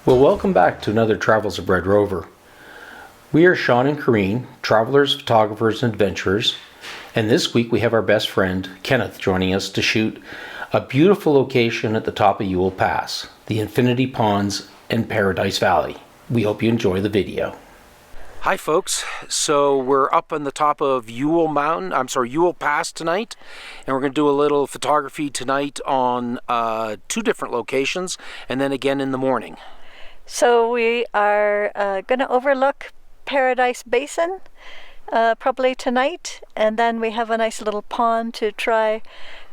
Well, welcome back to another Travels of Red Rover. We are Shawn and Corinne, travelers, photographers, and adventurers, and this week we have our best friend, Kenneth, joining us to shoot a beautiful location at the top of Yule Pass, the Infinity Ponds and Paradise Valley. We hope you enjoy the video. Hi folks, so we're up on the top of Yule Pass tonight, and we're going to do a little photography tonight on 2 different locations, and then again in the morning. So we are going to overlook Paradise Basin probably tonight, and then we have a nice little pond to try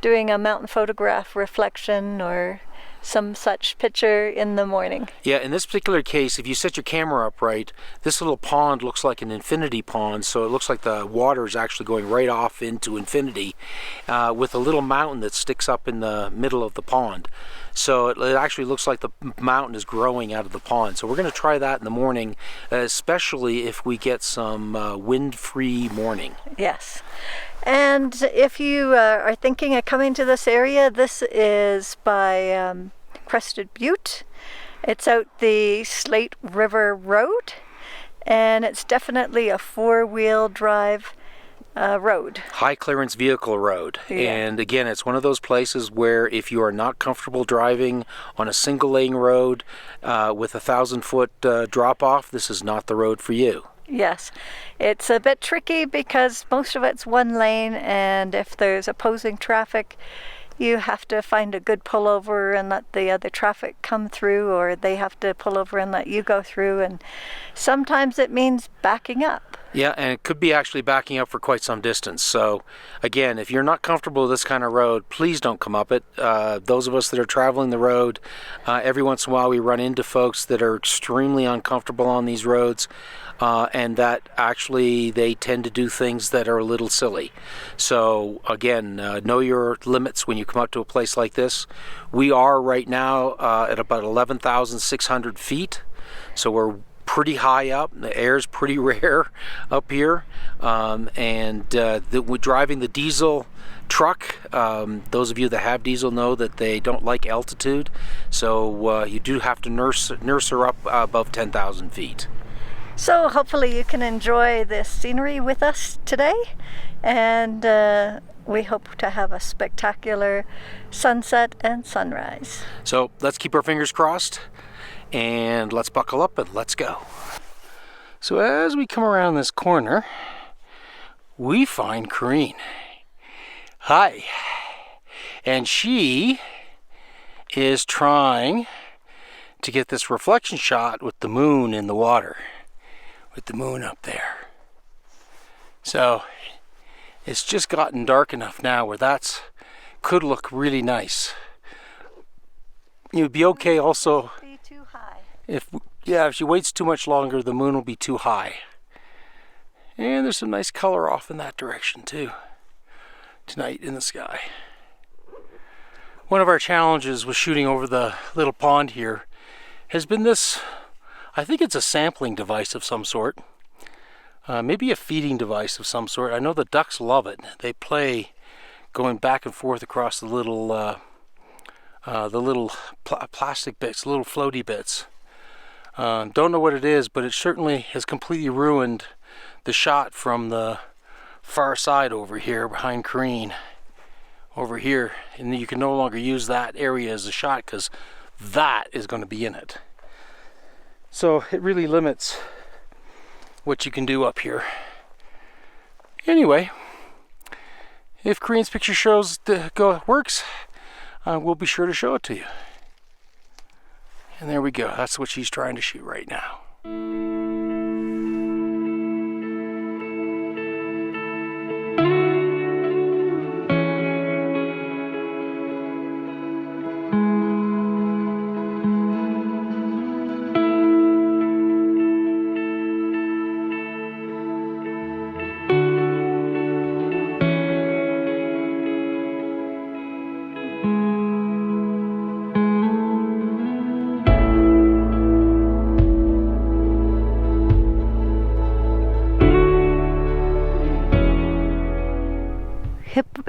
doing a mountain photograph reflection or some such picture in the morning. Yeah, in this particular case, if you set your camera up right, this little pond looks like an infinity pond, so it looks like the water is actually going right off into infinity with a little mountain that sticks up in the middle of the pond. So it actually looks like the mountain is growing out of the pond. So we're going to try that in the morning, especially if we get some wind-free morning. Yes. And if you are thinking of coming to this area, this is by Crested Butte. It's out the Slate River Road, and it's definitely a 4-wheel drive road. High clearance vehicle road. Yeah. And again, it's one of those places where if you are not comfortable driving on a single lane road with a 1,000-foot drop off, this is not the road for you. Yes, it's a bit tricky because most of it's one lane, and if there's opposing traffic, you have to find a good pullover and let the other traffic come through, or they have to pull over and let you go through, and sometimes it means backing up. Yeah, and it could be actually backing up for quite some distance. So again, if you're not comfortable with this kind of road, please don't come up it. Those of us that are traveling the road, every once in a while we run into folks that are extremely uncomfortable on these roads, and that actually they tend to do things that are a little silly. So again, know your limits when you come up to a place like this. We are right now at about 11,600 feet, so we're pretty high up. The air's pretty rare up here, and we're driving the diesel truck. Those of you that have diesel know that they don't like altitude, so you do have to nurse her up above 10,000 feet. So hopefully you can enjoy this scenery with us today, and we hope to have a spectacular sunset and sunrise. So let's keep our fingers crossed, and let's buckle up and let's go. So as we come around this corner, we find Corinne. Hi. And she is trying to get this reflection shot with the moon in the water, with the moon up there. So it's just gotten dark enough now where that's could look really nice. It would be okay also if she waits too much longer, the moon will be too high. And there's some nice color off in that direction too tonight in the sky. One of our challenges with shooting over the little pond here has been this, I think it's a sampling device of some sort, maybe a feeding device of some sort. I know the ducks love it. They play going back and forth across the little plastic bits, little floaty bits. Don't know what it is, but it certainly has completely ruined the shot from the far side over here behind Corinne. Over here, and you can no longer use that area as a shot because that is going to be in it. So it really limits what you can do up here. Anyway, if Corinne's picture works, we'll be sure to show it to you. And there we go. That's what she's trying to shoot right now.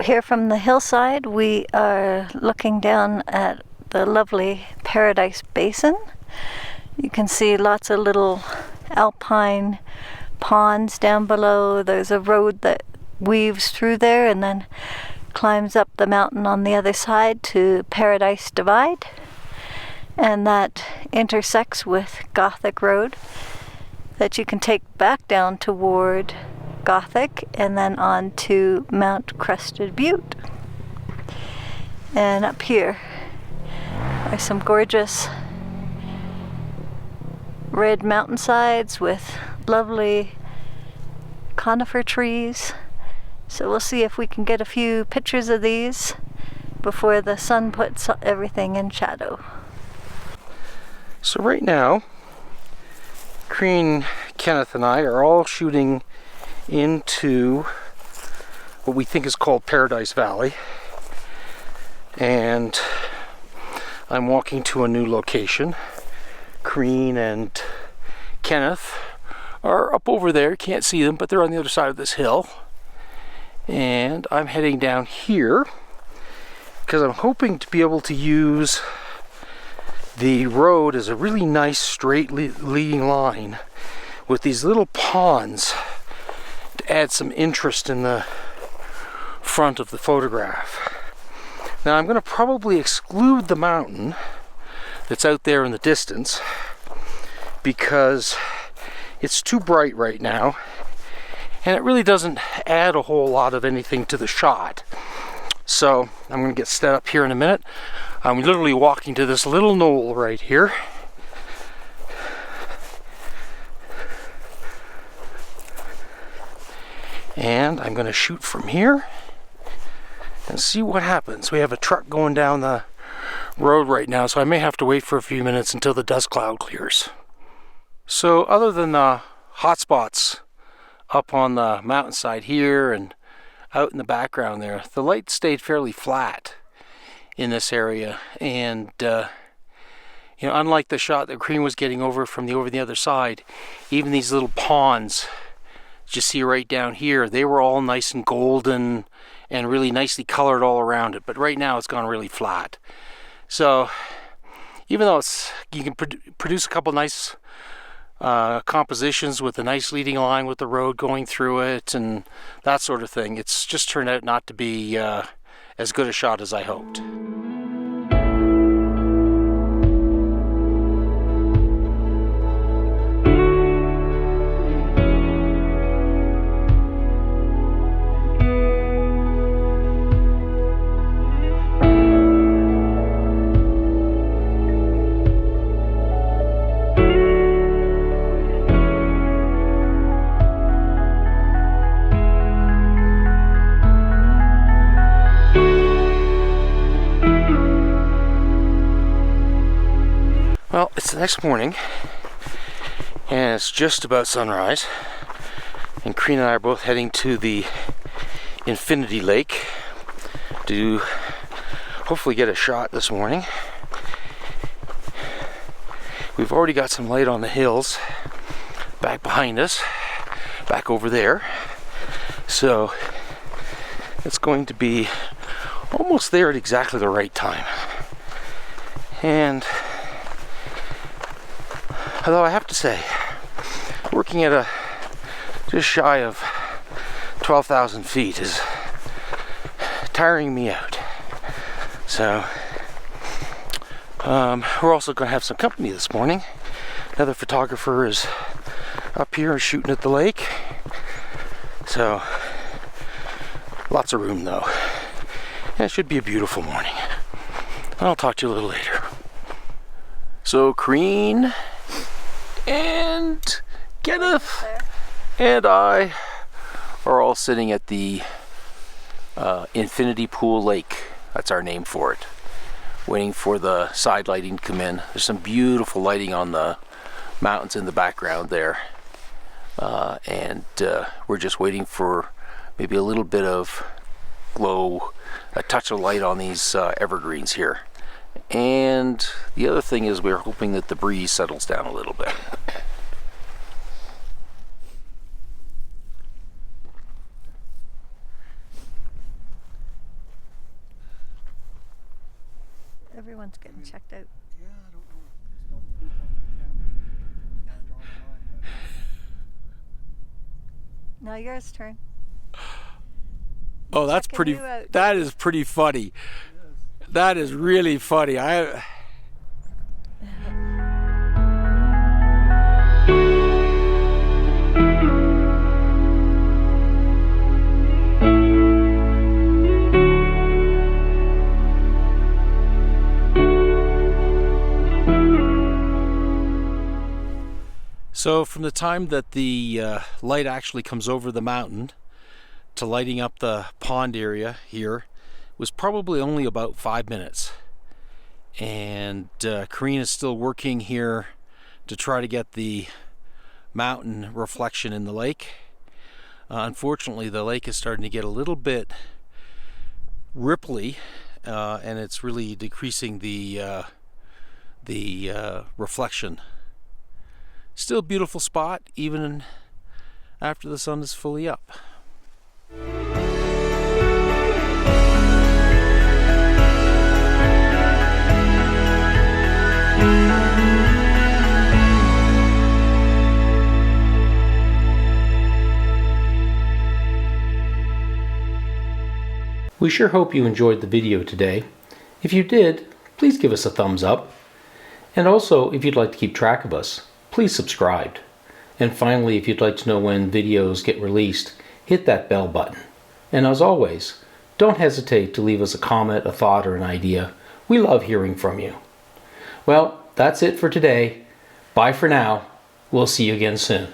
Here from the hillside, we are looking down at the lovely Paradise Basin, You can see lots of little alpine ponds down below. There's a road that weaves through there and then climbs up the mountain on the other side to Paradise Divide. And that intersects with Gothic Road that you can take back down toward Gothic and then on to Mount Crested Butte. And up here are some gorgeous red mountainsides with lovely conifer trees. So we'll see if we can get a few pictures of these before the sun puts everything in shadow. So right now, Corinne, Kenneth, and I are all shooting into what we think is called Paradise Valley. And I'm walking to a new location. Corinne and Kenneth are up over there. You can't see them, but they're on the other side of this hill. And I'm heading down here because I'm hoping to be able to use the road as a really nice straight leading line with these little ponds to add some interest in the front of the photograph. Now I'm going to probably exclude the mountain that's out there in the distance because it's too bright right now and it really doesn't add a whole lot of anything to the shot. So I'm going to get set up here in a minute. I'm literally walking to this little knoll right here. And I'm going to shoot from here and see what happens. We have a truck going down the road right now, so I may have to wait for a few minutes until the dust cloud clears. So other than the hot spots up on the mountainside here and out in the background there, the light stayed fairly flat in this area, and unlike the shot that Corinne was getting over the other side, even these little ponds you see right down here, they were all nice and golden and really nicely colored all around it, but right now it's gone really flat. So even though you can produce a couple nice compositions with a nice leading line with the road going through it and that sort of thing, it's just turned out not to be as good a shot as I hoped. Well, it's the next morning, and it's just about sunrise, and Corinne and I are both heading to the Infinity Lake to hopefully get a shot this morning. We've already got some light on the hills back behind us, back over there, so it's going to be almost there at exactly the right time. And although I have to say, working at just shy of 12,000 feet is tiring me out. So we're also going to have some company this morning. Another photographer is up here shooting at the lake. So lots of room though. And it should be a beautiful morning. I'll talk to you a little later. So Corinne and Kenneth and I are all sitting at the Infinity Pool Lake. That's our name for it. Waiting for the side lighting to come in. There's some beautiful lighting on the mountains in the background there. And we're just waiting for maybe a little bit of glow, a touch of light on these evergreens here. And the other thing is we're hoping that the breeze settles down a little bit. Everyone's getting checked out. Yeah, I don't know. Just don't poop on my camera. Now yours turn. Oh, that's Checking pretty. you out. That is pretty funny. That is really funny. So from the time that the light actually comes over the mountain to lighting up the pond area here was probably only about 5 minutes. And Corinne is still working here to try to get the mountain reflection in the lake. Unfortunately, the lake is starting to get a little bit ripply, and it's really decreasing the reflection. Still a beautiful spot, even after the sun is fully up. We sure hope you enjoyed the video today. If you did, please give us a thumbs up. And also, if you'd like to keep track of us, please subscribe. And finally, if you'd like to know when videos get released, hit that bell button. And as always, don't hesitate to leave us a comment, a thought, or an idea. We love hearing from you. Well, that's it for today. Bye for now. We'll see you again soon.